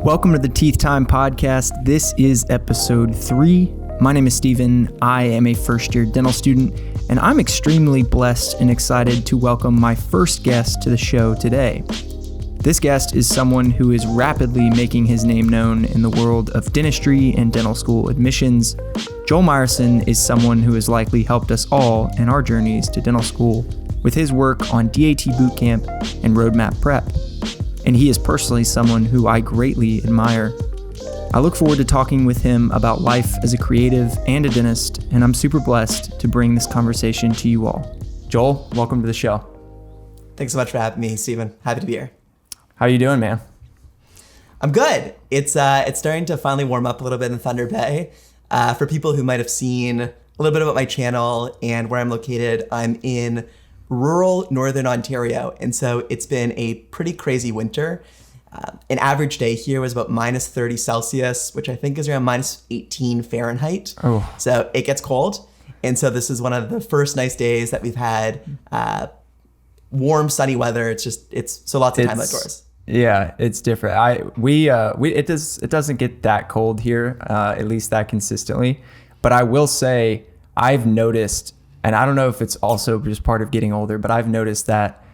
Welcome to the Teeth Time Podcast. This is episode 3. My name is Steven. I am a first-year dental student, and I'm extremely blessed and excited to welcome my first guest to the show today. This guest is someone who is rapidly making his name known in the world of dentistry and dental school admissions. Joel Meyerson is someone who has likely helped us all in our journeys to dental school with his work on DAT Bootcamp and Roadmap Prep. And he is personally someone who I greatly admire. I look forward to talking with him about life as a creative and a dentist, and I'm super blessed to bring this conversation to you all. Joel, welcome to the show. Thanks so much for having me, Steven. Happy to be here. How are you doing, man? I'm good. It's starting to finally warm up a little bit in Thunder Bay. For people who might have seen a little bit about my channel and where I'm located, I'm in rural Northern Ontario. And so it's been a pretty crazy winter. An average day here was about minus 30 Celsius, which I think is around minus 18 Fahrenheit. Oh. So it gets cold. And so this is one of the first nice days that we've had warm, sunny weather. It's lots of time outdoors. Yeah, it's different. It doesn't get that cold here, at least that consistently. But I will say I've noticed, and I don't know if it's also just part of getting older, but I've noticed that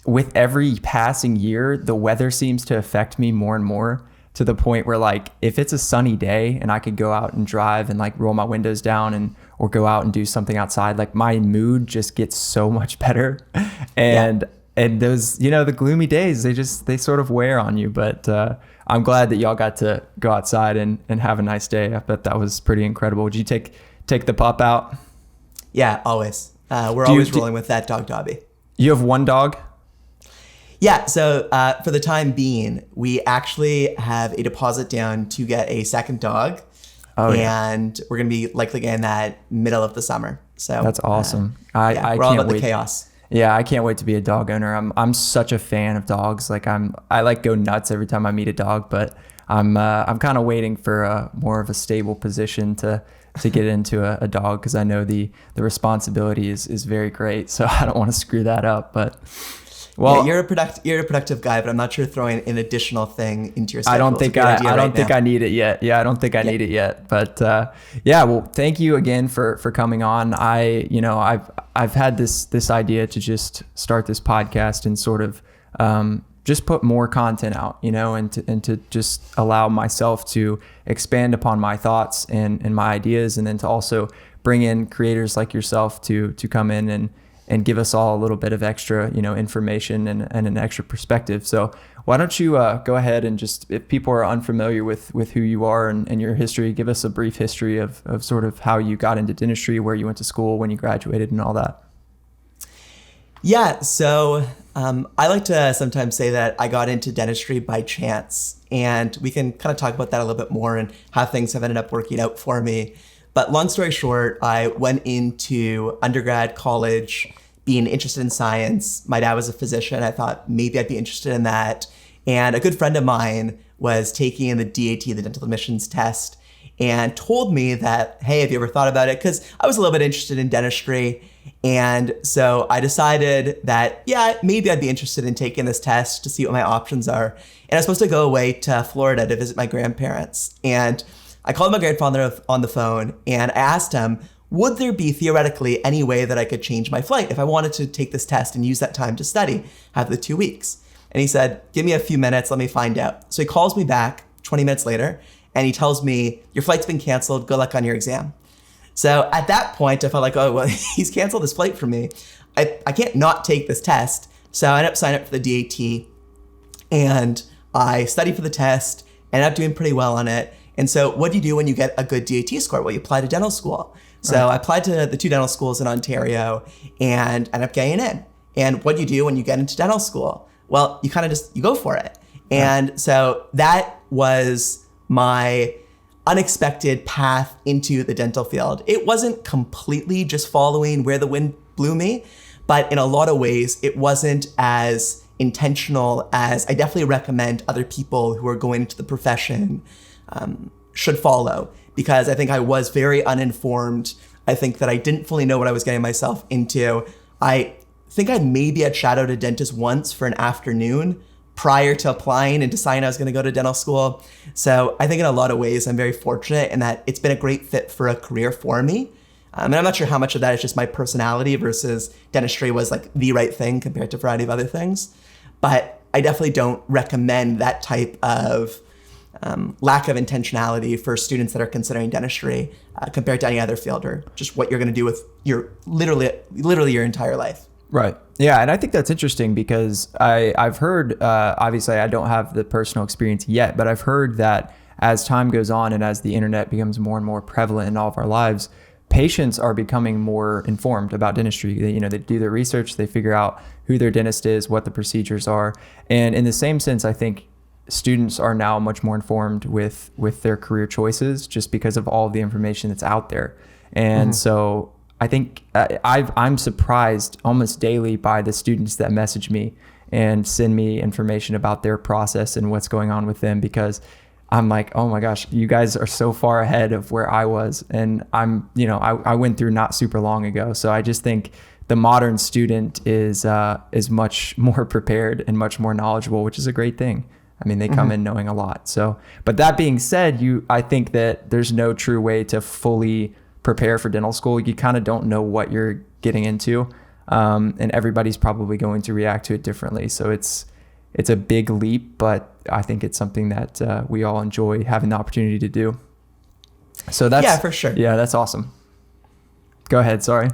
with every passing year, the weather seems to affect me more and more, to the point where, like, if it's a sunny day and I could go out and drive and like roll my windows down or go out and do something outside, like my mood just gets so much better. And those, the gloomy days, they sort of wear on you. But I'm glad that y'all got to go outside and have a nice day. I bet that was pretty incredible. Would you take the pup out? Yeah, always. We're always rolling with that dog Dobby. You have one dog? Yeah, so for the time being, we actually have a deposit down to get a second dog. Oh, and we're going to be likely getting that middle of the summer. So that's awesome. I we're all about the chaos. Yeah, I can't wait to be a dog owner. I'm such a fan of dogs. Like I like go nuts every time I meet a dog, but I'm kind of waiting for more of a stable position to get into a dog, because I know the responsibility is very great. So I don't want to screw that up. But well, you're a productive guy, but I'm not sure throwing an additional thing into your schedule. I don't think I need it yet. Yeah, I don't think I need it yet. But well, thank you again for coming on. I've had this idea to just start this podcast and sort of just put more content out, and to just allow myself to expand upon my thoughts and my ideas, and then to also bring in creators like yourself to come in and give us all a little bit of extra, information and an extra perspective. So why don't you go ahead and just, if people are unfamiliar with who you are and your history, give us a brief history of sort of how you got into dentistry, where you went to school, when you graduated, and all that. Yeah, so I like to sometimes say that I got into dentistry by chance, and we can kind of talk about that a little bit more and how things have ended up working out for me. But long story short, I went into undergrad, college, being interested in science. My dad was a physician. I thought maybe I'd be interested in that. And a good friend of mine was taking the DAT, the dental admissions test, and told me that, hey, have you ever thought about it? Because I was a little bit interested in dentistry. And so I decided that, yeah, maybe I'd be interested in taking this test to see what my options are. And I was supposed to go away to Florida to visit my grandparents. And I called my grandfather on the phone and I asked him, would there be theoretically any way that I could change my flight if I wanted to take this test and use that time to study, have the 2 weeks? And he said, give me a few minutes, let me find out. So he calls me back 20 minutes later and he tells me, your flight's been canceled, good luck on your exam. So at that point, I felt like, oh, well, he's canceled his flight for me. I can't not take this test. So I ended up signing up for the DAT and I studied for the test, ended up doing pretty well on it. And so what do you do when you get a good DAT score? Well, you apply to dental school. So I applied to the 2 dental schools in Ontario and ended up getting in. And what do you do when you get into dental school? Well, you kind of you go for it. And so that was my unexpected path into the dental field. It wasn't completely just following where the wind blew me, but in a lot of ways, it wasn't as intentional as I definitely recommend other people who are going into the profession should follow, because I think I was very uninformed. I think that I didn't fully know what I was getting myself into. I think I maybe had shadowed a dentist once for an afternoon, prior to applying and deciding I was going to go to dental school. So I think in a lot of ways, I'm very fortunate in that it's been a great fit for a career for me. And I'm not sure how much of that is just my personality versus dentistry was like the right thing compared to a variety of other things. But I definitely don't recommend that type of lack of intentionality for students that are considering dentistry compared to any other field or just what you're going to do with your literally your entire life. Right. Yeah. And I think that's interesting because I've heard, obviously I don't have the personal experience yet, but I've heard that as time goes on and as the internet becomes more and more prevalent in all of our lives, patients are becoming more informed about dentistry. They do their research, they figure out who their dentist is, what the procedures are. And in the same sense, I think students are now much more informed with their career choices just because of all the information that's out there. And so I think I'm surprised almost daily by the students that message me and send me information about their process and what's going on with them, because I'm like, oh my gosh, you guys are so far ahead of where I was. And I went through not super long ago. So I just think the modern student is much more prepared and much more knowledgeable, which is a great thing. I mean, they come in knowing a lot. So, but that being said, I think that there's no true way to fully prepare for dental school. You kind of don't know what you're getting into. And everybody's probably going to react to it differently. So it's a big leap, but I think it's something that we all enjoy having the opportunity to do. So yeah, for sure. Yeah, that's awesome. Go ahead. Sorry.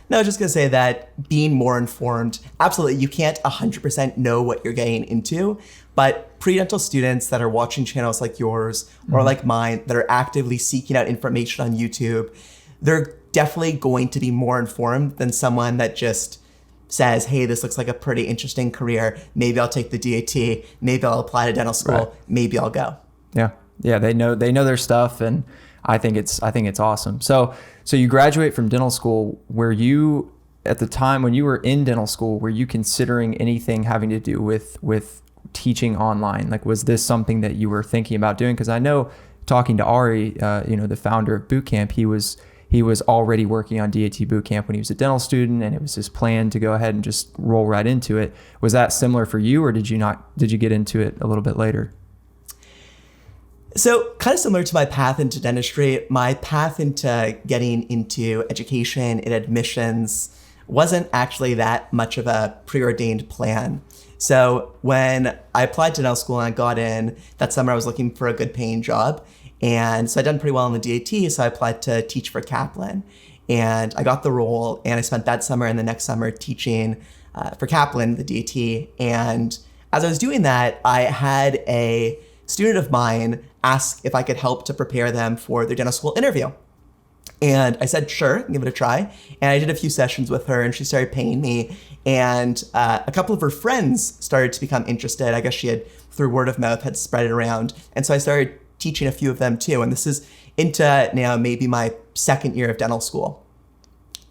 No, I was just going to say that being more informed, absolutely, you can't 100% know what you're getting into, but pre-dental students that are watching channels like yours or like mine that are actively seeking out information on YouTube, they're definitely going to be more informed than someone that just says, hey, this looks like a pretty interesting career. Maybe I'll take the DAT. Maybe I'll apply to dental school. Right. Maybe I'll go. Yeah. Yeah. They know their stuff. And I think it's awesome. So you graduate from dental school. Were you, at the time when you were in dental school, were you considering anything having to do with teaching online? Like, was this something that you were thinking about doing? Because I know, talking to Ari, the founder of Bootcamp, he was already working on DAT Bootcamp when he was a dental student, and it was his plan to go ahead and just roll right into it. Was that similar for you, or did you get into it a little bit later? So kind of similar to my path into dentistry, my path into getting into education and admissions wasn't actually that much of a preordained plan. So when I applied to dental school and I got in, that summer I was looking for a good paying job. And so I'd done pretty well in the DAT, so I applied to teach for Kaplan. And I got the role, and I spent that summer and the next summer teaching for Kaplan, the DAT. And as I was doing that, I had a student of mine ask if I could help to prepare them for their dental school interview. And I said, sure, give it a try. And I did a few sessions with her, and she started paying me. And a couple of her friends started to become interested. I guess she had, through word of mouth, had spread it around. And so I started teaching a few of them too. And this is into now maybe my second year of dental school.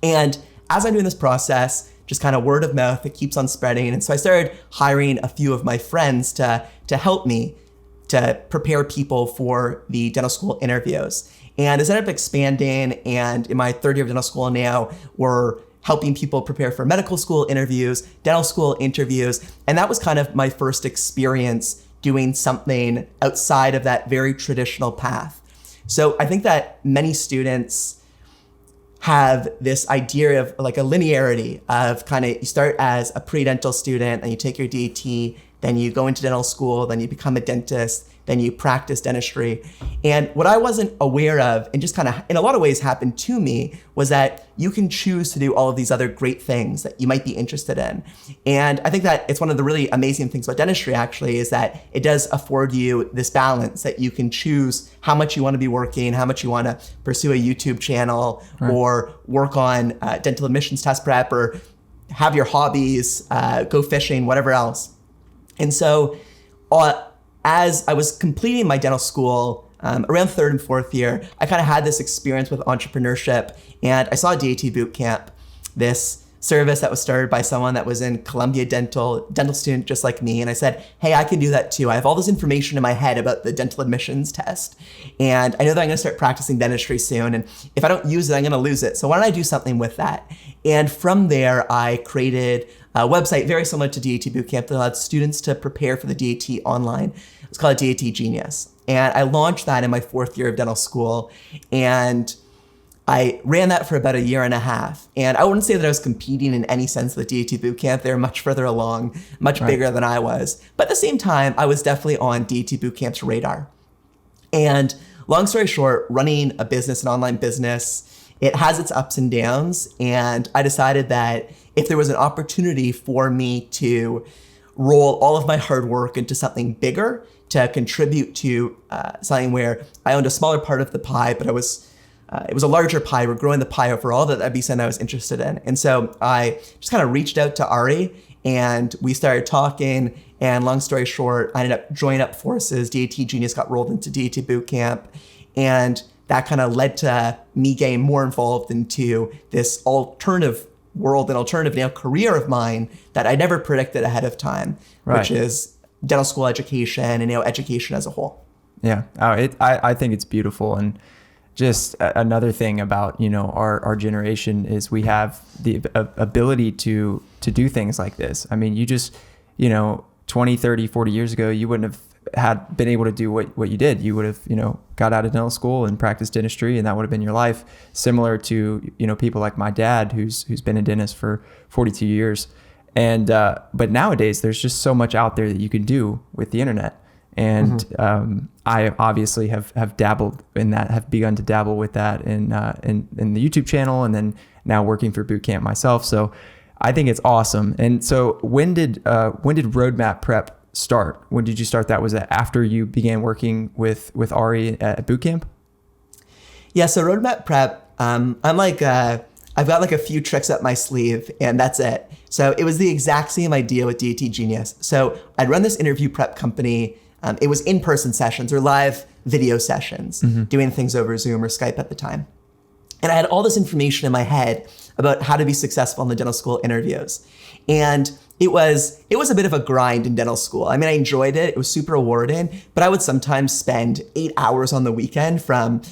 And as I'm doing this process, just kind of word of mouth, it keeps on spreading. And so I started hiring a few of my friends to help me to prepare people for the dental school interviews. And this ended up expanding. And in my third year of dental school now, we're helping people prepare for medical school interviews, dental school interviews. And that was kind of my first experience doing something outside of that very traditional path. So I think that many students have this idea of like a linearity of kind of, you start as a pre-dental student and you take your DAT, then you go into dental school, then you become a dentist, then you practice dentistry. And what I wasn't aware of, and just kind of in a lot of ways happened to me, was that you can choose to do all of these other great things that you might be interested in. And I think that it's one of the really amazing things about dentistry actually, is that it does afford you this balance that you can choose how much you want to be working, how much you want to pursue a YouTube channel, right, or work on dental admissions test prep, or have your hobbies, go fishing, whatever else. And so as I was completing my dental school, around third and fourth year, I kind of had this experience with entrepreneurship, and I saw DAT Bootcamp, this service that was started by someone that was in Columbia dental student just like me. And I said, hey, I can do that too. I have all this information in my head about the dental admissions test. And I know that I'm going to start practicing dentistry soon. And if I don't use it, I'm going to lose it. So why don't I do something with that? And from there, I created a website very similar to DAT Bootcamp that allowed students to prepare for the DAT online. It's called DAT Genius. And I launched that in my 4th year of dental school. And I ran that for about a year and a half. And I wouldn't say that I was competing in any sense with DAT Bootcamp. They were much further along, much bigger than I was. But at the same time, I was definitely on DAT Bootcamp's radar. And long story short, running a business, an online business, it has its ups and downs. And I decided that if there was an opportunity for me to roll all of my hard work into something bigger, to contribute to something where I owned a smaller part of the pie, but it was a larger pie. We're growing the pie overall. That'd be something I was interested in. And so I just kind of reached out to Ari and we started talking. And long story short, I ended up joining up forces. DAT Genius got rolled into DAT Bootcamp. And that kind of led to me getting more involved into this alternative world and alternative career of mine that I never predicted ahead of time, which is dental school education and education as a whole. Yeah, I think it's beautiful. And just another thing about our generation is we have the ability to do things like this. I mean, you just 20, 30, 40 years ago, you wouldn't have been able to do what you did. You would have got out of dental school and practiced dentistry, and that would have been your life. Similar to people like my dad, who's been a dentist for 42 years. And but nowadays, there's just so much out there that you can do with the internet. And I obviously have dabbled in that, have begun to dabble with that in the YouTube channel, and then now working for Bootcamp myself. So I think it's awesome. And so when did Roadmap Prep start? When did you start that? Was that after you began working with Ari at Bootcamp? Yeah. So Roadmap Prep, I've got a few tricks up my sleeve, and that's it. So it was the exact same idea with DAT Genius. So I'd run this interview prep company. It was in-person sessions or live video sessions, doing things over Zoom or Skype at the time. And I had all this information in my head about how to be successful in the dental school interviews. And it was a bit of a grind in dental school. I mean, I enjoyed it. It was super rewarding, but I would sometimes spend 8 hours on the weekend from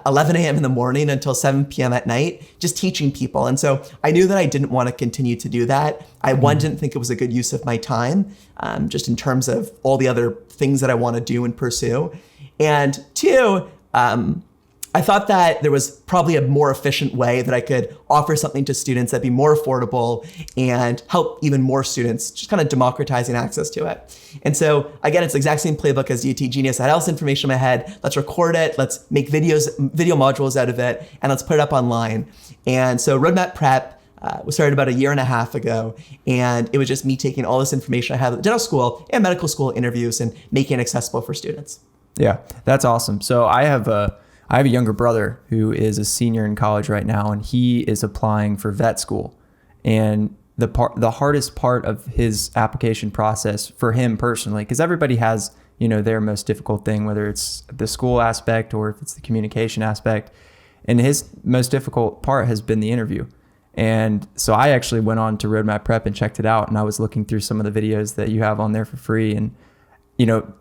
11 a.m. in the morning until 7 p.m. at night, just teaching people. And so I knew that I didn't want to continue to do that. I didn't think it was a good use of my time, just in terms of all the other things that I want to do and pursue. And two, I thought that there was probably a more efficient way that I could offer something to students that'd be more affordable and help even more students, just kind of democratizing access to it. And so again, it's the exact same playbook as DAT Genius. I had all this information in my head. Let's record it. Let's make video modules out of it, and let's put it up online. And so Roadmap Prep was started about a year and a half ago. And it was just me taking all this information I had at dental school and medical school interviews and making it accessible for students. Yeah, that's awesome. So I have a younger brother who is a senior in college right now, and he is applying for vet school. And the hardest part of his application process for him personally, because everybody has, their most difficult thing, whether it's the school aspect or if it's the communication aspect. And his most difficult part has been the interview. And so I actually went on to Roadmap Prep and checked it out. And I was looking through some of the videos that you have on there for free. And,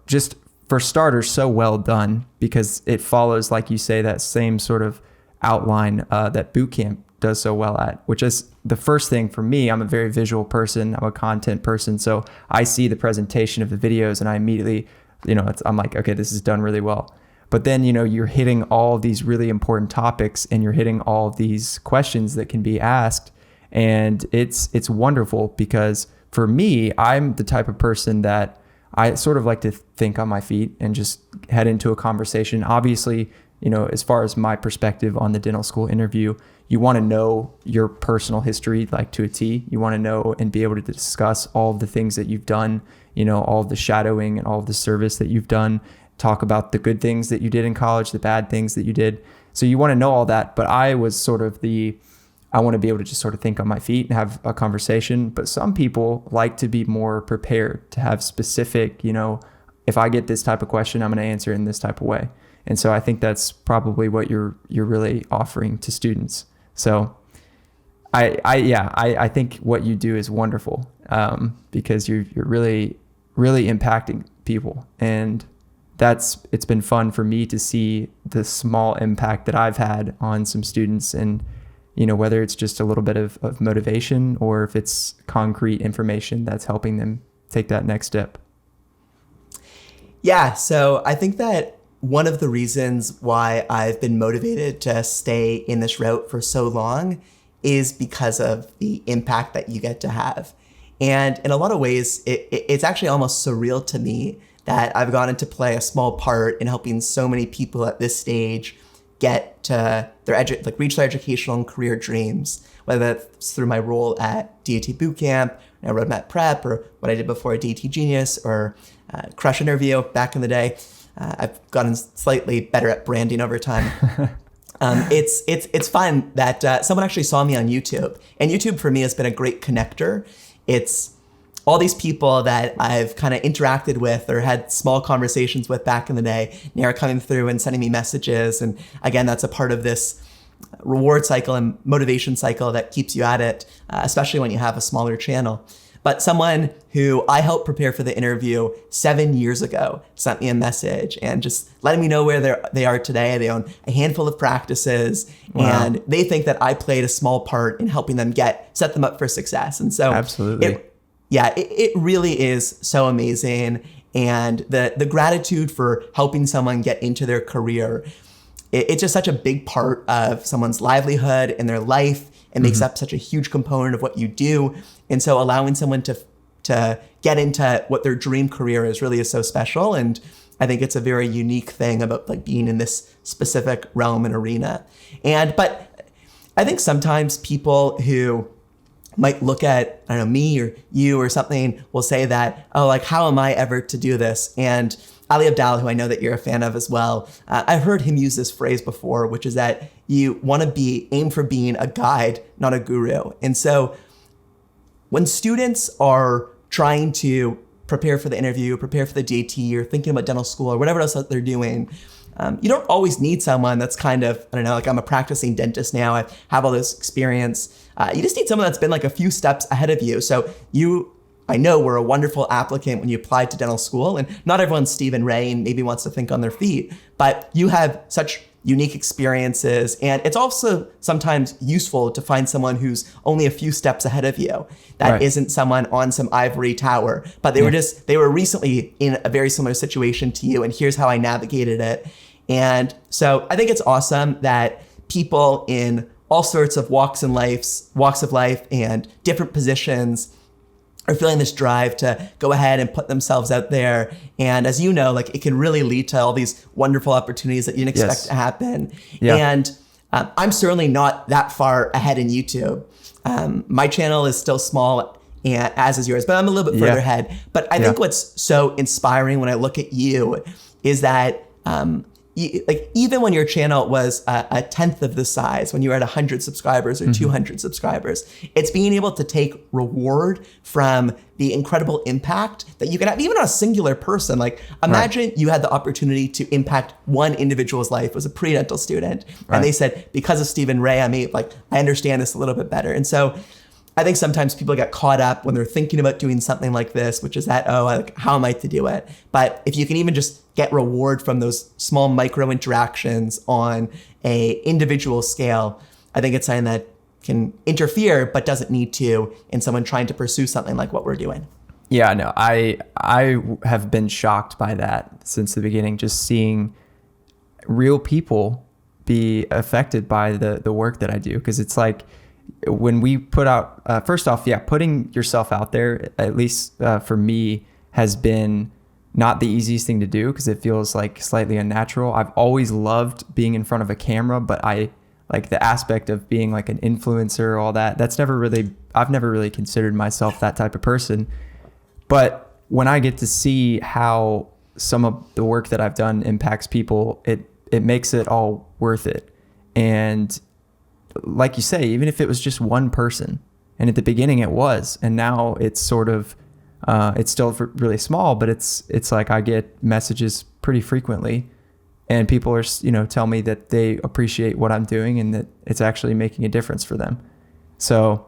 just for starters, so well done, because it follows, like you say, that same sort of outline that Bootcamp does so well at, which is the first thing for me. I'm a very visual person. I'm a content person. So I see the presentation of the videos and I immediately, I'm like, okay, this is done really well. But then, you're hitting all these really important topics and you're hitting all these questions that can be asked. And it's wonderful, because for me, I'm the type of person that I sort of like to think on my feet and just head into a conversation. Obviously, as far as my perspective on the dental school interview, you want to know your personal history, like to a T. You want to know and be able to discuss all of the things that you've done, all of the shadowing and all of the service that you've done, talk about the good things that you did in college, the bad things that you did. So you want to know all that. But I was sort of I want to be able to just sort of think on my feet and have a conversation. But some people like to be more prepared, to have specific, if I get this type of question, I'm going to answer it in this type of way. And so I think that's probably what you're really offering to students. So I think what you do is wonderful, because you're really, really impacting people. And it's been fun for me to see the small impact that I've had on some students, and, whether it's just a little bit of motivation or if it's concrete information that's helping them take that next step. Yeah. So I think that one of the reasons why I've been motivated to stay in this route for so long is because of the impact that you get to have. And in a lot of ways, it's actually almost surreal to me that I've gotten to play a small part in helping so many people at this stage get to reach their educational and career dreams, whether that's through my role at DAT Bootcamp, Roadmap Prep, or what I did before at DAT Genius, or Crush Interview back in the day. I've gotten slightly better at branding over time. It's fun that someone actually saw me on YouTube, and YouTube for me has been a great connector. It's all these people that I've kind of interacted with or had small conversations with back in the day, now are coming through and sending me messages. And again, that's a part of this reward cycle and motivation cycle that keeps you at it, especially when you have a smaller channel. But someone who I helped prepare for the interview 7 years ago sent me a message and just letting me know where they are today. They own a handful of practices. Wow. And they think that I played a small part in helping them set them up for success. And so absolutely. It really is so amazing. And the gratitude for helping someone get into their career, it's just such a big part of someone's livelihood and their life. It makes up such a huge component of what you do. And so allowing someone to get into what their dream career is really is so special. And I think it's a very unique thing about being in this specific realm and arena. But I think sometimes people who might look at, I don't know, me or you or something will say that, how am I ever to do this? And Ali Abdal, who I know that you're a fan of as well, I've heard him use this phrase before, which is that you want to aim for being a guide, not a guru. And so when students are trying to prepare for the interview, prepare for the DAT, or thinking about dental school or whatever else that they're doing, you don't always need someone that's kind of, I don't know, I'm a practicing dentist now, I have all this experience. You just need someone that's been a few steps ahead of you. So I know were a wonderful applicant when you applied to dental school, and not everyone's Stephen Ray and maybe wants to think on their feet, but you have such unique experiences. And it's also sometimes useful to find someone who's only a few steps ahead of you, that right. isn't someone on some ivory tower, but they were recently in a very similar situation to you, and here's how I navigated it. And so I think it's awesome that people in all sorts of walks of life and different positions are feeling this drive to go ahead and put themselves out there. And as you know, it can really lead to all these wonderful opportunities that you didn't expect to happen. Yeah. And I'm certainly not that far ahead in YouTube. My channel is still small, and as is yours, but I'm a little bit further ahead. But I think what's so inspiring when I look at you is that even when your channel was a tenth of the size, when you were at 100 subscribers or 200 subscribers, it's being able to take reward from the incredible impact that you can have even on a singular person. Imagine you had the opportunity to impact one individual's life as a pre-dental student. And they said, because of Stephen Ray, I understand this a little bit better. And so I think sometimes people get caught up when they're thinking about doing something like this, which is that, how am I to do it? But if you can even just get reward from those small micro interactions on a individual scale, I think it's something that can interfere but doesn't need to in someone trying to pursue something like what we're doing. Yeah, no, I have been shocked by that since the beginning, just seeing real people be affected by the work that I do. Because it's when we put out, first off, putting yourself out there, at least for me, has been not the easiest thing to do because it feels slightly unnatural. I've always loved being in front of a camera, but I the aspect of being an influencer, all that, I've never really considered myself that type of person. But when I get to see how some of the work that I've done impacts people, it makes it all worth it. And like you say, even if it was just one person, and at the beginning it was, and now it's sort of, it's still really small, but it's I get messages pretty frequently, and people are, tell me that they appreciate what I'm doing and that it's actually making a difference for them. So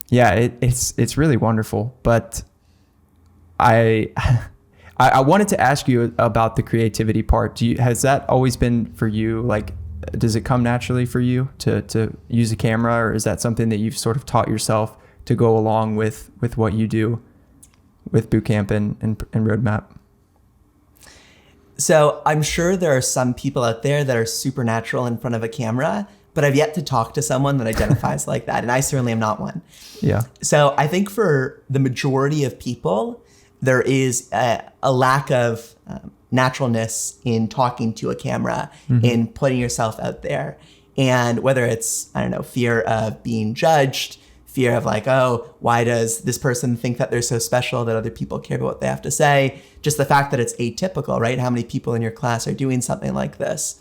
yeah, it's really wonderful. But I wanted to ask you about the creativity part. Has that always been for you? Like, does it come naturally for you to use a camera, or is that something that you've sort of taught yourself to go along with what you do with Bootcamp and Roadmap? So I'm sure there are some people out there that are supernatural in front of a camera, but I've yet to talk to someone that identifies like that. And I certainly am not one. Yeah. So I think for the majority of people, there is a lack of naturalness in talking to a camera, in putting yourself out there. And whether it's, I don't know, fear of being judged, fear of like, oh, why does this person think that they're so special that other people care about what they have to say? Just the fact that it's atypical, right? How many people in your class are doing something like this?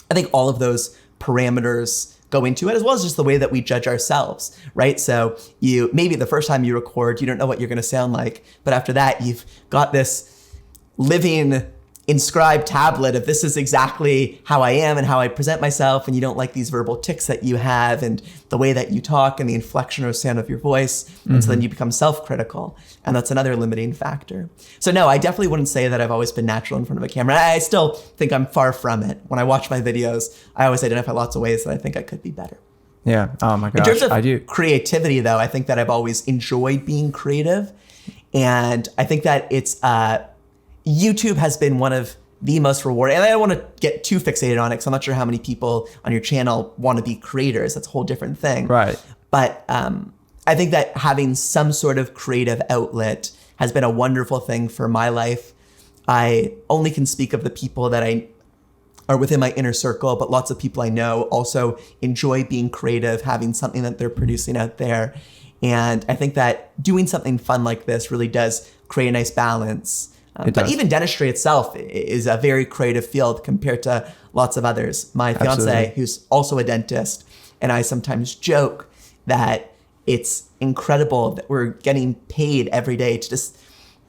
I think all of those parameters go into it, as well as just the way that we judge ourselves, right? So maybe the first time you record, you don't know what you're going to sound like, but after that, you've got this living inscribed tablet of this is exactly how I am and how I present myself, and you don't like these verbal tics that you have and the way that you talk and the inflection or sound of your voice. And so then you become self-critical, and that's another limiting factor. So no, I definitely wouldn't say that I've always been natural in front of a camera. I still think I'm far from it. When I watch my videos, I always identify lots of ways that I think I could be better. Yeah. Oh my gosh. In terms of I do. creativity though, I think that I've always enjoyed being creative. And I think that it's, YouTube has been one of the most rewarding, and I don't want to get too fixated on it because I'm not sure how many people on your channel want to be creators. That's a whole different thing. Right. But I think that having some sort of creative outlet has been a wonderful thing for my life. I only can speak of the people that I are within my inner circle, but lots of people I know also enjoy being creative, having something that they're producing out there. And I think that doing something fun like this really does create a nice balance. But even dentistry itself is a very creative field compared to lots of others. My fiance, who's also a dentist, and I sometimes joke that it's incredible that we're getting paid every day to just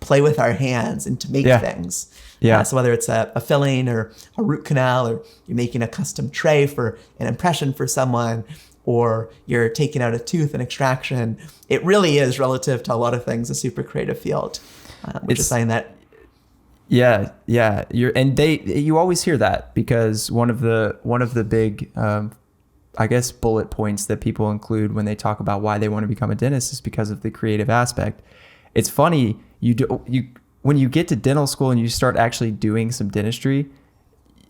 play with our hands and to make things. Yeah. So whether it's a filling or a root canal, or you're making a custom tray for an impression for someone, or you're taking out a tooth and extraction, it really is, relative to a lot of things, a super creative field, which is something that. Yeah. You always hear that, because one of the big, I guess, bullet points that people include when they talk about why they want to become a dentist is because of the creative aspect. It's funny, when you get to dental school and you start actually doing some dentistry,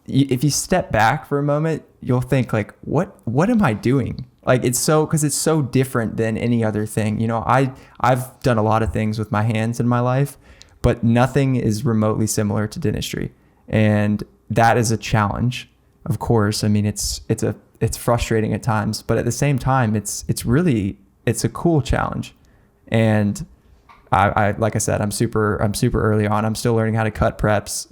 if you step back for a moment, you'll think like, what am I doing? Like, because it's so different than any other thing. You know, I've done a lot of things with my hands in my life, but nothing is remotely similar to dentistry. And that is a challenge, of course. I mean, it's frustrating at times, but at the same time, it's a cool challenge. And I like I said, I'm super early on. I'm still learning how to cut preps,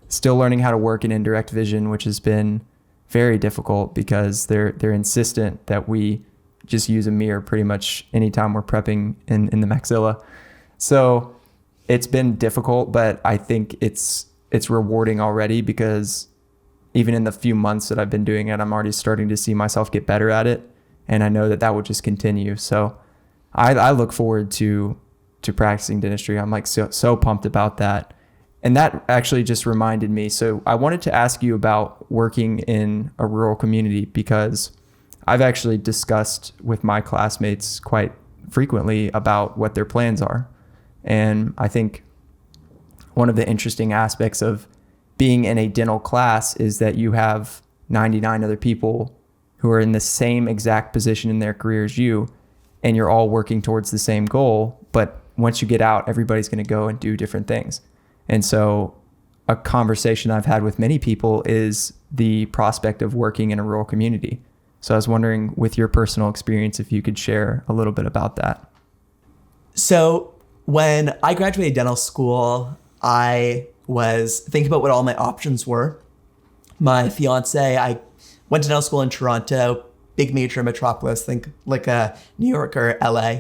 still learning how to work in indirect vision, which has been very difficult because they're insistent that we just use a mirror pretty much anytime we're prepping in the maxilla. So it's been difficult, but I think it's rewarding already, because even in the few months that I've been doing it, I'm already starting to see myself get better at it. And I know that will just continue. So I look forward to practicing dentistry. I'm like so pumped about that. And that actually just reminded me. So I wanted to ask you about working in a rural community, because I've actually discussed with my classmates quite frequently about what their plans are. And I think one of the interesting aspects of being in a dental class is that you have 99 other people who are in the same exact position in their career as you, and you're all working towards the same goal. But once you get out, everybody's going to go and do different things. And so a conversation I've had with many people is the prospect of working in a rural community. So I was wondering, with your personal experience, if you could share a little bit about that. So when I graduated dental school, I was thinking about what all my options were. My fiance, I went to dental school in Toronto, big major metropolis, think like New York or LA.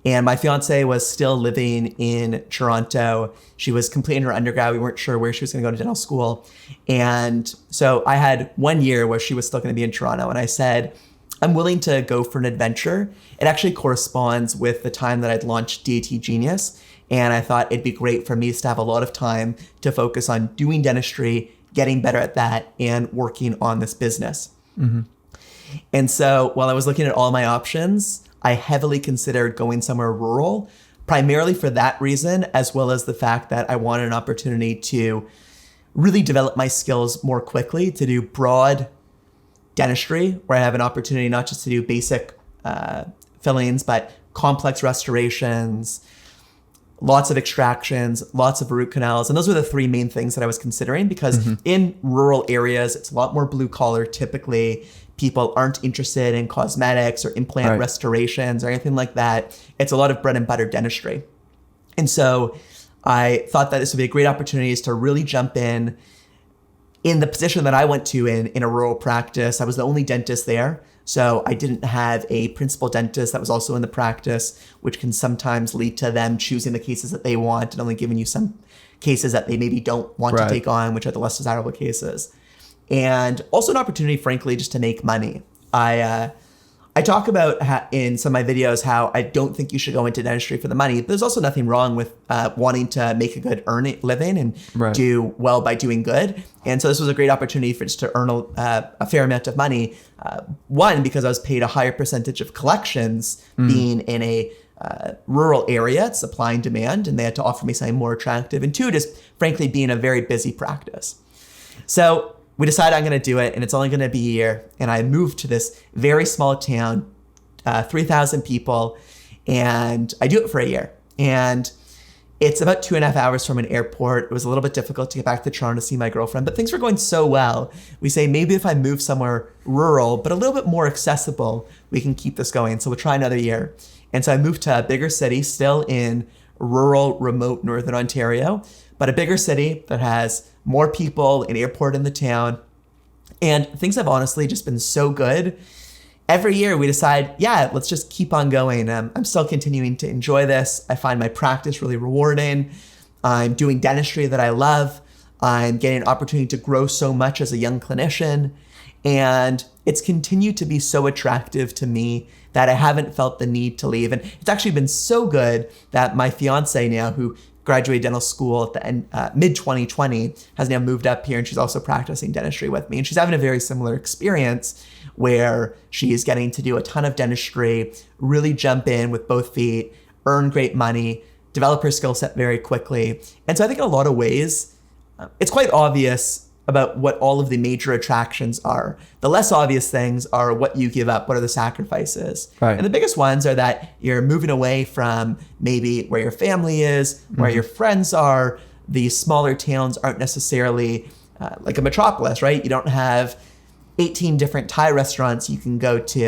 And my fiance was still living in Toronto. She was completing her undergrad. We weren't sure where she was going to go to dental school. And so I had 1 year where she was still going to be in Toronto. And I said, I'm willing to go for an adventure. It actually corresponds with the time that I'd launched DAT Genius. And I thought it'd be great for me to have a lot of time to focus on doing dentistry, getting better at that, and working on this business. Mm-hmm. And so while I was looking at all my options, I heavily considered going somewhere rural, primarily for that reason, as well as the fact that I wanted an opportunity to really develop my skills more quickly, to do broad dentistry, where I have an opportunity not just to do basic fillings, but complex restorations, lots of extractions, lots of root canals. And those were the three main things that I was considering, because in rural areas, it's a lot more blue collar. Typically, people aren't interested in cosmetics or implant restorations or anything like that. It's a lot of bread and butter dentistry. And so I thought that this would be a great opportunity to really jump in the position that I went to in a rural practice. I was the only dentist there. So I didn't have a principal dentist that was also in the practice, which can sometimes lead to them choosing the cases that they want and only giving you some cases that they maybe don't want to take on, which are the less desirable cases. And also an opportunity, frankly, just to make money. I talk about in some of my videos how I don't think you should go into dentistry for the money. But there's also nothing wrong with wanting to make a good living and do well by doing good. And so this was a great opportunity for just to earn a fair amount of money. One, because I was paid a higher percentage of collections being in a rural area. It's supply and demand, and they had to offer me something more attractive. And two, just frankly being a very busy practice. So we decided I'm going to do it, and it's only going to be a year. And I moved to this very small town, 3,000 people, and I do it for a year. And it's about 2.5 hours from an airport. It was a little bit difficult to get back to Toronto to see my girlfriend, but things were going so well. We say maybe if I move somewhere rural, but a little bit more accessible, we can keep this going. So we'll try another year. And so I moved to a bigger city, still in rural, remote Northern Ontario, but a bigger city that has more people, an airport in the town. And things have honestly just been so good. Every year we decide, let's just keep on going. I'm still continuing to enjoy this. I find my practice really rewarding. I'm doing dentistry that I love. I'm getting an opportunity to grow so much as a young clinician. And it's continued to be so attractive to me that I haven't felt the need to leave. And it's actually been so good that my fiance now, who graduated dental school at the end, mid-2020, has now moved up here, and she's also practicing dentistry with me. And she's having a very similar experience where she is getting to do a ton of dentistry, really jump in with both feet, earn great money, develop her skill set very quickly. And so I think in a lot of ways, it's quite obvious about what all of the major attractions are. The less obvious things are what you give up, what are the sacrifices. Right. And the biggest ones are that you're moving away from maybe where your family is, where your friends are. These smaller towns aren't necessarily like a metropolis, right? You don't have 18 different Thai restaurants you can go to.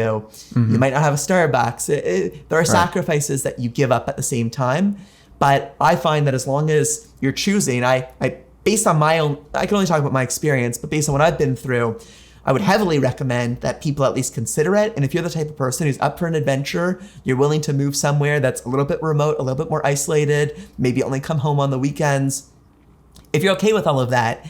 You might not have a Starbucks. There are sacrifices that you give up at the same time. But I find that as long as you're choosing, based on my own, I can only talk about my experience, but based on what I've been through, I would heavily recommend that people at least consider it. And if you're the type of person who's up for an adventure, you're willing to move somewhere that's a little bit remote, a little bit more isolated, maybe only come home on the weekends. If you're okay with all of that,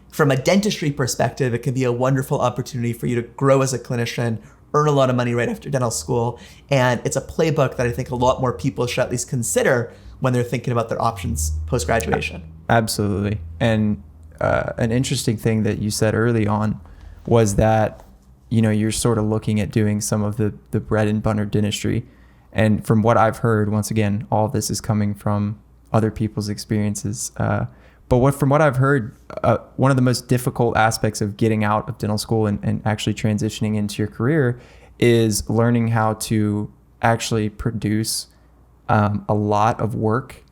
from a dentistry perspective, it can be a wonderful opportunity for you to grow as a clinician, earn a lot of money right after dental school. And it's a playbook that I think a lot more people should at least consider when they're thinking about their options post-graduation. Absolutely. And an interesting thing that you said early on was that, you're sort of looking at doing some of the bread and butter dentistry. And from what I've heard, once again, all of this is coming from other people's experiences. From what I've heard, one of the most difficult aspects of getting out of dental school and actually transitioning into your career is learning how to actually produce a lot of work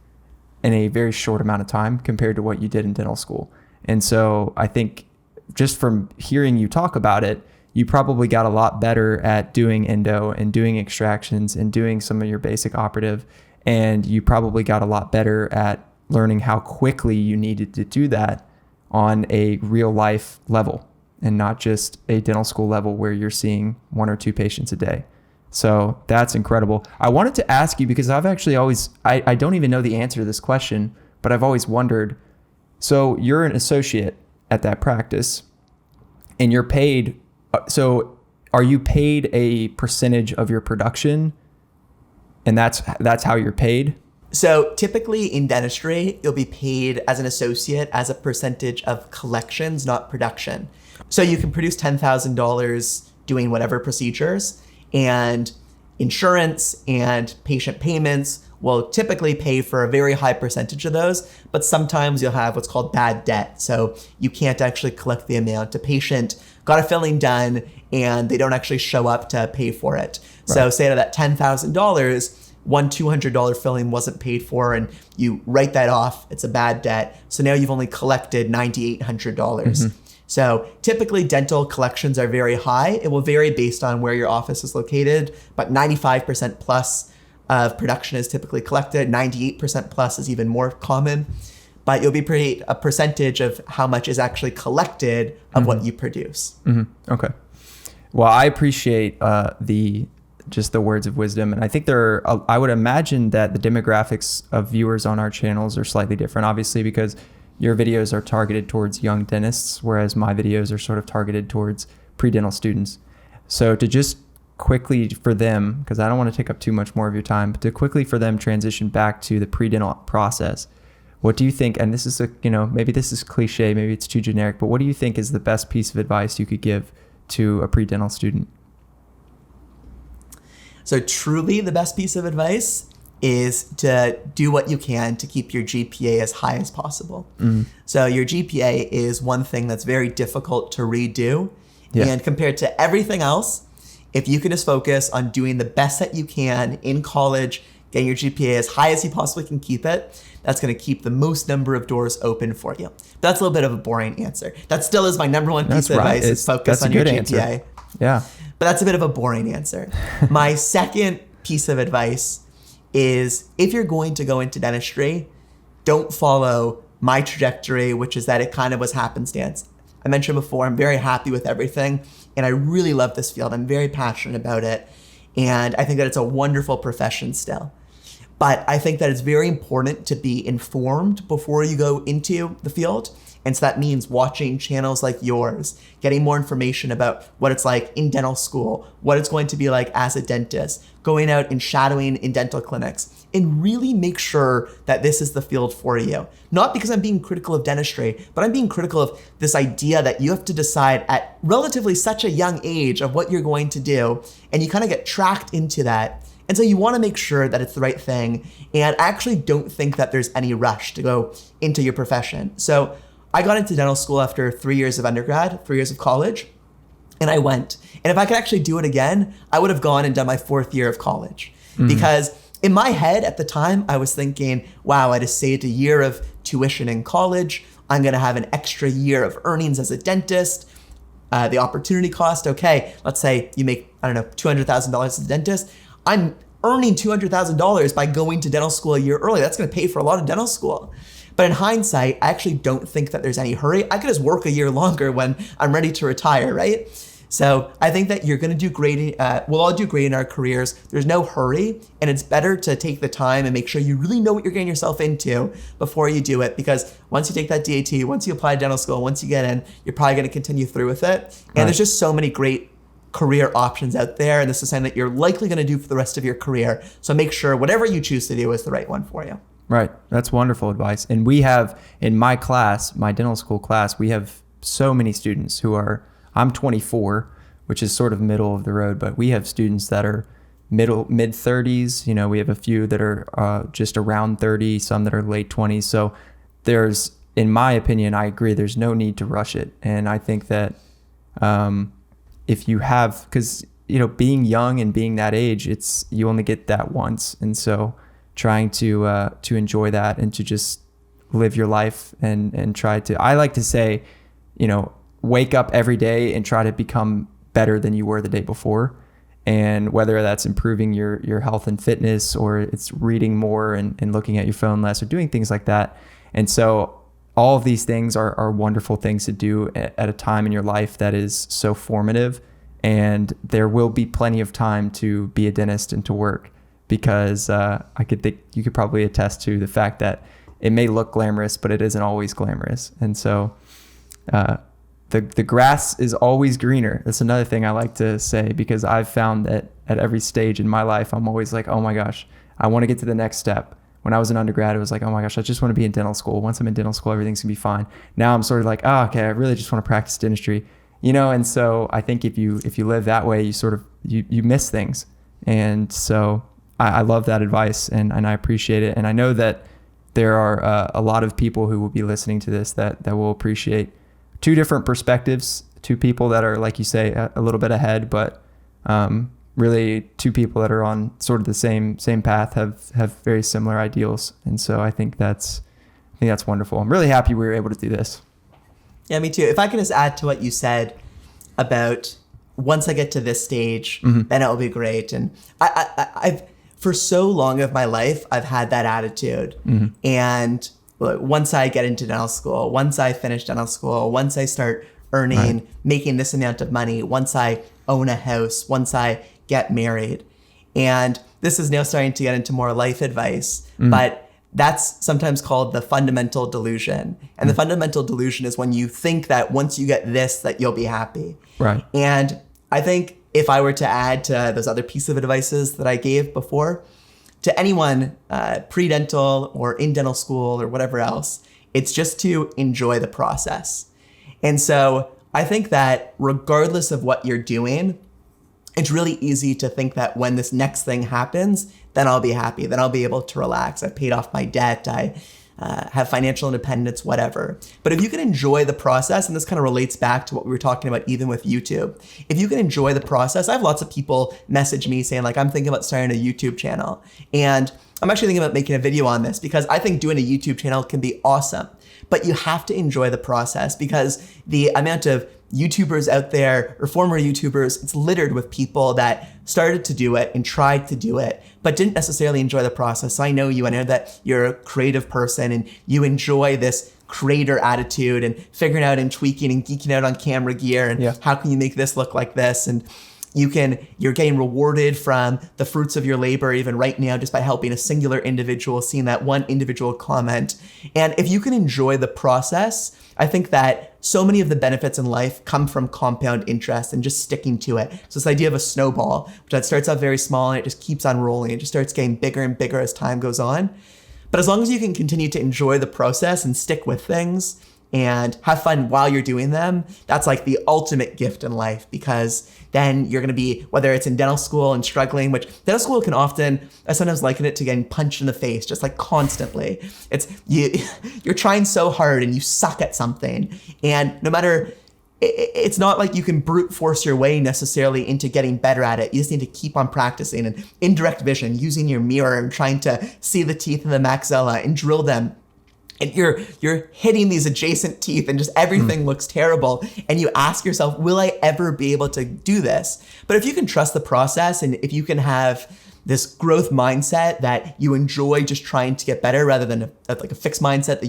in a very short amount of time compared to what you did in dental school. And so I think just from hearing you talk about it, you probably got a lot better at doing endo and doing extractions and doing some of your basic operative. And you probably got a lot better at learning how quickly you needed to do that on a real life level and not just a dental school level where you're seeing 1 or 2 patients a day. So that's incredible. I wanted to ask you, because I've actually always, I don't even know the answer to this question, but I've always wondered, so you're an associate at that practice and you're paid. So are you paid a percentage of your production, and that's how you're paid? So typically in dentistry, you'll be paid as an associate as a percentage of collections, not production. So you can produce $10,000 doing whatever procedures, and insurance and patient payments will typically pay for a very high percentage of those, but sometimes you'll have what's called bad debt. So you can't actually collect the amount. A patient got a filling done and they don't actually show up to pay for it. Right. So say out of that $10,000, one $200 filling wasn't paid for, and you write that off. It's a bad debt. So now you've only collected $9,800. Mm-hmm. So typically dental collections are very high. It will vary based on where your office is located, but 95% plus of production is typically collected. 98% plus is even more common, but you'll be paid a percentage of how much is actually collected of mm-hmm. what you produce. Mm-hmm. Okay. Well, I appreciate just the words of wisdom. And I think I would imagine that the demographics of viewers on our channels are slightly different, obviously, because your videos are targeted towards young dentists, whereas my videos are sort of targeted towards pre-dental students. So to just quickly for them, because I don't want to take up too much more of your time, but to quickly for them transition back to the pre-dental process, what do you think, and this is maybe this is cliche, maybe it's too generic, but what do you think is the best piece of advice you could give to a pre-dental student? So truly the best piece of advice is to do what you can to keep your GPA as high as possible. Mm-hmm. So your GPA is one thing that's very difficult to redo. Yeah. And compared to everything else, if you can just focus on doing the best that you can in college, getting your GPA as high as you possibly can keep it, that's going to keep the most number of doors open for you. But that's a little bit of a boring answer. That still is my number one piece of advice, is focus on your GPA. Answer. Yeah. But that's a bit of a boring answer. My second piece of advice is, if you're going to go into dentistry, don't follow my trajectory, which is that it kind of was happenstance. I mentioned before, I'm very happy with everything, and I really love this field. I'm very passionate about it, and I think that it's a wonderful profession still. But I think that it's very important to be informed before you go into the field. And so that means watching channels like yours, getting more information about what it's like in dental school, what it's going to be like as a dentist, going out and shadowing in dental clinics, and really make sure that this is the field for you. Not because I'm being critical of dentistry, but I'm being critical of this idea that you have to decide at relatively such a young age of what you're going to do, and you kind of get tracked into that. And so you want to make sure that it's the right thing. And I actually don't think that there's any rush to go into your profession. So I got into dental school after 3 years of undergrad, 3 years of college, and I went. And if I could actually do it again, I would have gone and done my 4th year of college. Mm-hmm. Because in my head at the time, I was thinking, wow, I just saved a year of tuition in college. I'm going to have an extra year of earnings as a dentist. The opportunity cost, okay, let's say you make, $200,000 as a dentist. I'm earning $200,000 by going to dental school a year early. That's going to pay for a lot of dental school. But in hindsight, I actually don't think that there's any hurry. I could just work a year longer when I'm ready to retire, right? So I think that you're going to do great. We'll all do great in our careers. There's no hurry, and it's better to take the time and make sure you really know what you're getting yourself into before you do it. Because once you take that DAT, once you apply to dental school, once you get in, you're probably going to continue through with it. And There's just so many great career options out there, and this is something that you're likely going to do for the rest of your career. So make sure whatever you choose to do is the right one for you. Right. That's wonderful advice. And we have, in my class, my dental school class, we have so many students who are, I'm 24, which is sort of middle of the road, but we have students that are mid 30s. We have a few that are just around 30, some that are late 20s. So there's, in my opinion, I agree, there's no need to rush it. And I think that if you have, because, being young and being that age, you only get that once. And so trying to enjoy that and to just live your life and try to, I like to say, wake up every day and try to become better than you were the day before. And whether that's improving your health and fitness, or it's reading more and looking at your phone less, or doing things like that. And so all of these things are wonderful things to do at a time in your life that is so formative. And there will be plenty of time to be a dentist and to work. Because I could think you could probably attest to the fact that it may look glamorous, but it isn't always glamorous. And so the grass is always greener. That's another thing I like to say, because I've found that at every stage in my life, I'm always like, oh my gosh, I want to get to the next step. When I was an undergrad, it was like, oh my gosh, I just want to be in dental school. Once I'm in dental school, everything's gonna be fine. Now I'm sort of like, oh, okay, I really just want to practice dentistry, and so I think if you live that way, you sort of, you miss things. And so I love that advice, and I appreciate it. And I know that there are a lot of people who will be listening to this that will appreciate two different perspectives, two people that are, like you say, a little bit ahead, but really two people that are on sort of the same path, have very similar ideals. And so I think that's wonderful. I'm really happy we were able to do this. Yeah, me too. If I can just add to what you said about once I get to this stage, then it will be great. And I've for so long of my life, I've had that attitude. And once I get into dental school, once I finish dental school, once I start earning, making this amount of money, once I own a house, once I get married. And this is now starting to get into more life advice, but that's sometimes called the fundamental delusion. And the fundamental delusion is when you think that once you get this, that you'll be happy. Right. And I think if I were to add to those other pieces of advices that I gave before, to anyone pre-dental or in dental school or whatever else, it's just to enjoy the process. And so I think that regardless of what you're doing, it's really easy to think that when this next thing happens, then I'll be happy, then I'll be able to relax. I've paid off my debt, I have financial independence, whatever. But if you can enjoy the process, and this kind of relates back to what we were talking about even with YouTube, if you can enjoy the process, I have lots of people message me saying like, I'm thinking about starting a YouTube channel. And I'm actually thinking about making a video on this because I think doing a YouTube channel can be awesome. But you have to enjoy the process, because the amount of YouTubers out there or former YouTubers, it's littered with people that started to do it and tried to do it, but didn't necessarily enjoy the process. So I know you, I know that you're a creative person and you enjoy this creator attitude and figuring out and tweaking and geeking out on camera gear and how can you make this look like this? And you're getting rewarded from the fruits of your labor even right now just by helping a singular individual, seeing that one individual comment. And if you can enjoy the process, I think that so many of the benefits in life come from compound interest and just sticking to it. So this idea of a snowball, which that starts out very small and it just keeps on rolling. It just starts getting bigger and bigger as time goes on. But as long as you can continue to enjoy the process and stick with things and have fun while you're doing them, that's like the ultimate gift in life, because then you're going to be, whether it's in dental school and struggling, which dental school can often, I sometimes liken it to getting punched in the face, just like constantly. It's you're trying so hard and you suck at something, and no matter, it's not like you can brute force your way necessarily into getting better at it. You just need to keep on practicing and indirect vision, using your mirror and trying to see the teeth in the maxilla and drill them. And you're hitting these adjacent teeth and just everything looks terrible. And you ask yourself, will I ever be able to do this? But if you can trust the process, and if you can have this growth mindset that you enjoy just trying to get better rather than a fixed mindset that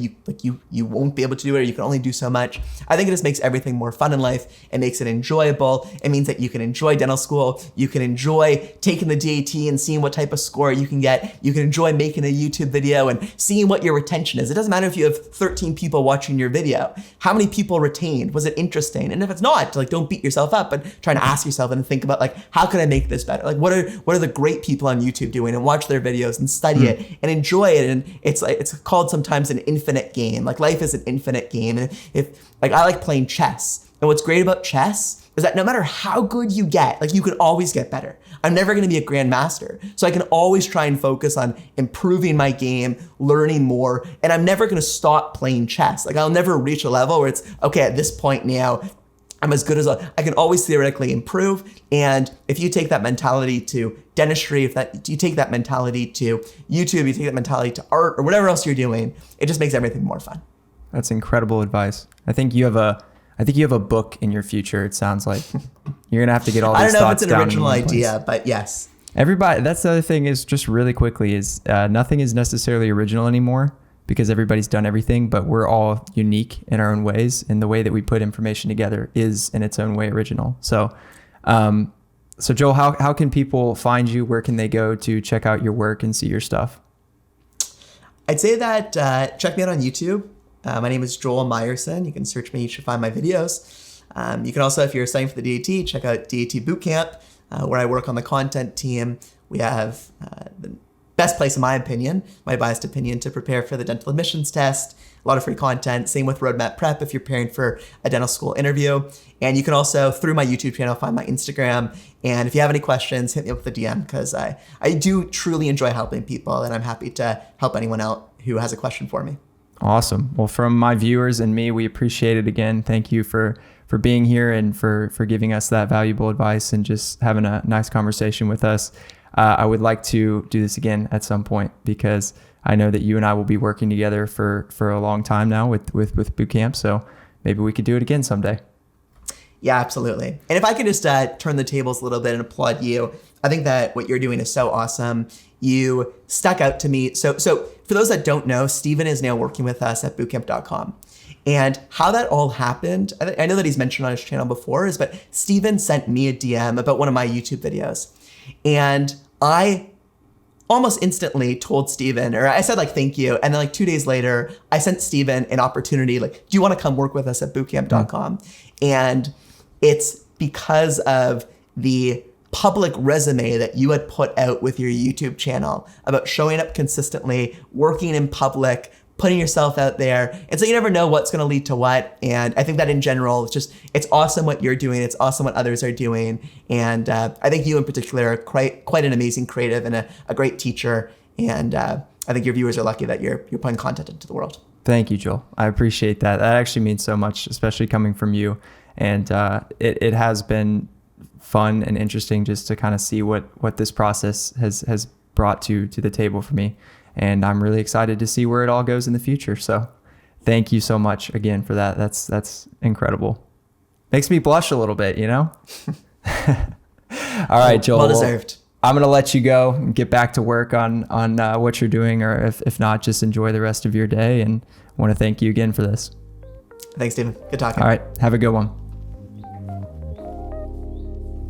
you won't be able to do it, or you can only do so much, I think it just makes everything more fun in life. It makes it enjoyable. It means that you can enjoy dental school. You can enjoy taking the DAT and seeing what type of score you can get. You can enjoy making a YouTube video and seeing what your retention is. It doesn't matter if you have 13 people watching your video. How many people retained? Was it interesting? And if it's not, don't beat yourself up, but try to ask yourself and think about how can I make this better? What are the great people on YouTube doing, and watch their videos and study it and enjoy it. And it's called sometimes an infinite game. Life is an infinite game. And if I like playing chess, and what's great about chess is that no matter how good you get, you can always get better. I'm never going to be a grandmaster, so I can always try and focus on improving my game, learning more, and I'm never going to stop playing chess. I'll never reach a level where it's okay at this point now I'm as good as I can always theoretically improve. And if you take that mentality to dentistry, you take that mentality to YouTube, you take that mentality to art or whatever else you're doing, it just makes everything more fun. That's incredible advice. I think you have a book in your future. It sounds like you're going to have to get all these thoughts down. I don't know if it's an original idea, but yes. Everybody, that's the other thing is just really quickly is nothing is necessarily original anymore, because everybody's done everything, but we're all unique in our own ways. And the way that we put information together is in its own way original. So Joel, how can people find you? Where can they go to check out your work and see your stuff? I'd say that check me out on YouTube. My name is Joel Meyerson. You can search me, you should find my videos. You can also, if you're studying for the DAT, check out DAT Bootcamp, where I work on the content team. We have the best place, in my opinion, my biased opinion, to prepare for the dental admissions test. A lot of free content. Same with Roadmap Prep if you're preparing for a dental school interview. And you can also, through my YouTube channel, find my Instagram. And if you have any questions, hit me up with a DM, because I do truly enjoy helping people, and I'm happy to help anyone out who has a question for me. Awesome. Well, from my viewers and me, we appreciate it again. Thank you for being here and for giving us that valuable advice and just having a nice conversation with us. I would like to do this again at some point, because I know that you and I will be working together for a long time now with Bootcamp. So maybe we could do it again someday. Yeah, absolutely. And if I could just turn the tables a little bit and applaud you, I think that what you're doing is so awesome. You stuck out to me. So for those that don't know, Steven is now working with us at bootcamp.com. And how that all happened, I know that he's mentioned on his channel before, but Steven sent me a DM about one of my YouTube videos. And I almost instantly told Steven, or I said thank you. And then 2 days later, I sent Steven an opportunity, do you want to come work with us at bootcamp.com? And it's because of the public resume that you had put out with your YouTube channel about showing up consistently, working in public, putting yourself out there. And so you never know what's going to lead to what. And I think that in general, it's awesome what you're doing. It's awesome what others are doing. And I think you in particular are quite an amazing creative and a great teacher. And I think your viewers are lucky that you're putting content into the world. Thank you, Joel. I appreciate that. That actually means so much, especially coming from you. And it has been fun and interesting just to kind of see what this process has brought to the table for me. And I'm really excited to see where it all goes in the future. So thank you so much again for that. That's incredible. Makes me blush a little bit, you know? All right, Joel. Well deserved. I'm going to let you go and get back to work on what you're doing, or if not, just enjoy the rest of your day. And I want to thank you again for this. Thanks, Steven. Good talking. All right. Have a good one.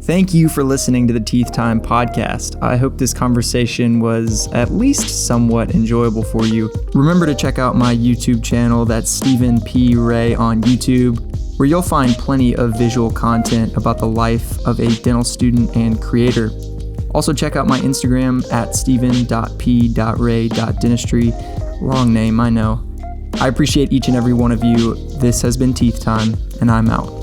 Thank you for listening to the Teeth Time podcast. I hope this conversation was at least somewhat enjoyable for you. Remember to check out my YouTube channel, that's Stephen P. Ray on YouTube, where you'll find plenty of visual content about the life of a dental student and creator. Also check out my Instagram at stephen.p.ray.dentistry. Long name, I know. I appreciate each and every one of you. This has been Teeth Time, and I'm out.